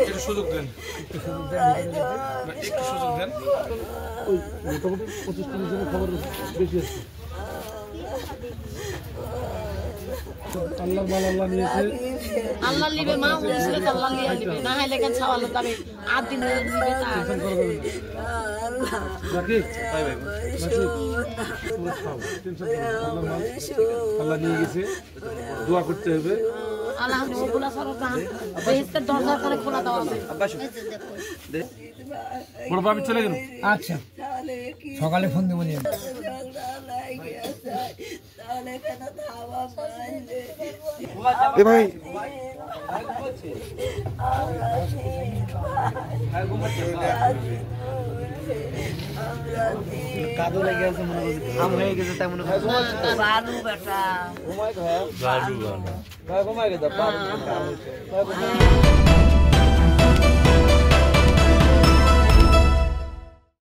একটু সুযোগ দেন, একটু সুযোগ দেন। ওই মোটামুটি 25-30 জনের খবর বেশি আছে। আল্লাহ মাল আল্লাহ নিয়েছে, আল্লাহ লিবে মা উঠলে তো আল্লাহ লিয়ে লিবে না হয় লেখেন ছাওয়ালো তবে 8 দিন লিবে তা রাকিব ভাই ভাই রাকিব পুরো খাও, টেনশন করো না, আল্লাহ মাল আল্লাহ নিয়ে গেছে, দোয়া করতে হবে। আলহামদুলিল্লাহ খোলা সরটা বেহেশতের দরজা করে খোলা দেওয়া আছে। বড় বাবা আমি চলে গেল। আচ্ছা সকালে ফোন দেবো নিয়ে এ ভাই কাদো লেগে আছে মনে হয়, আম হয়ে গেছে তাই মনে হয়। বালু বেটা ঘুমাই গেছে,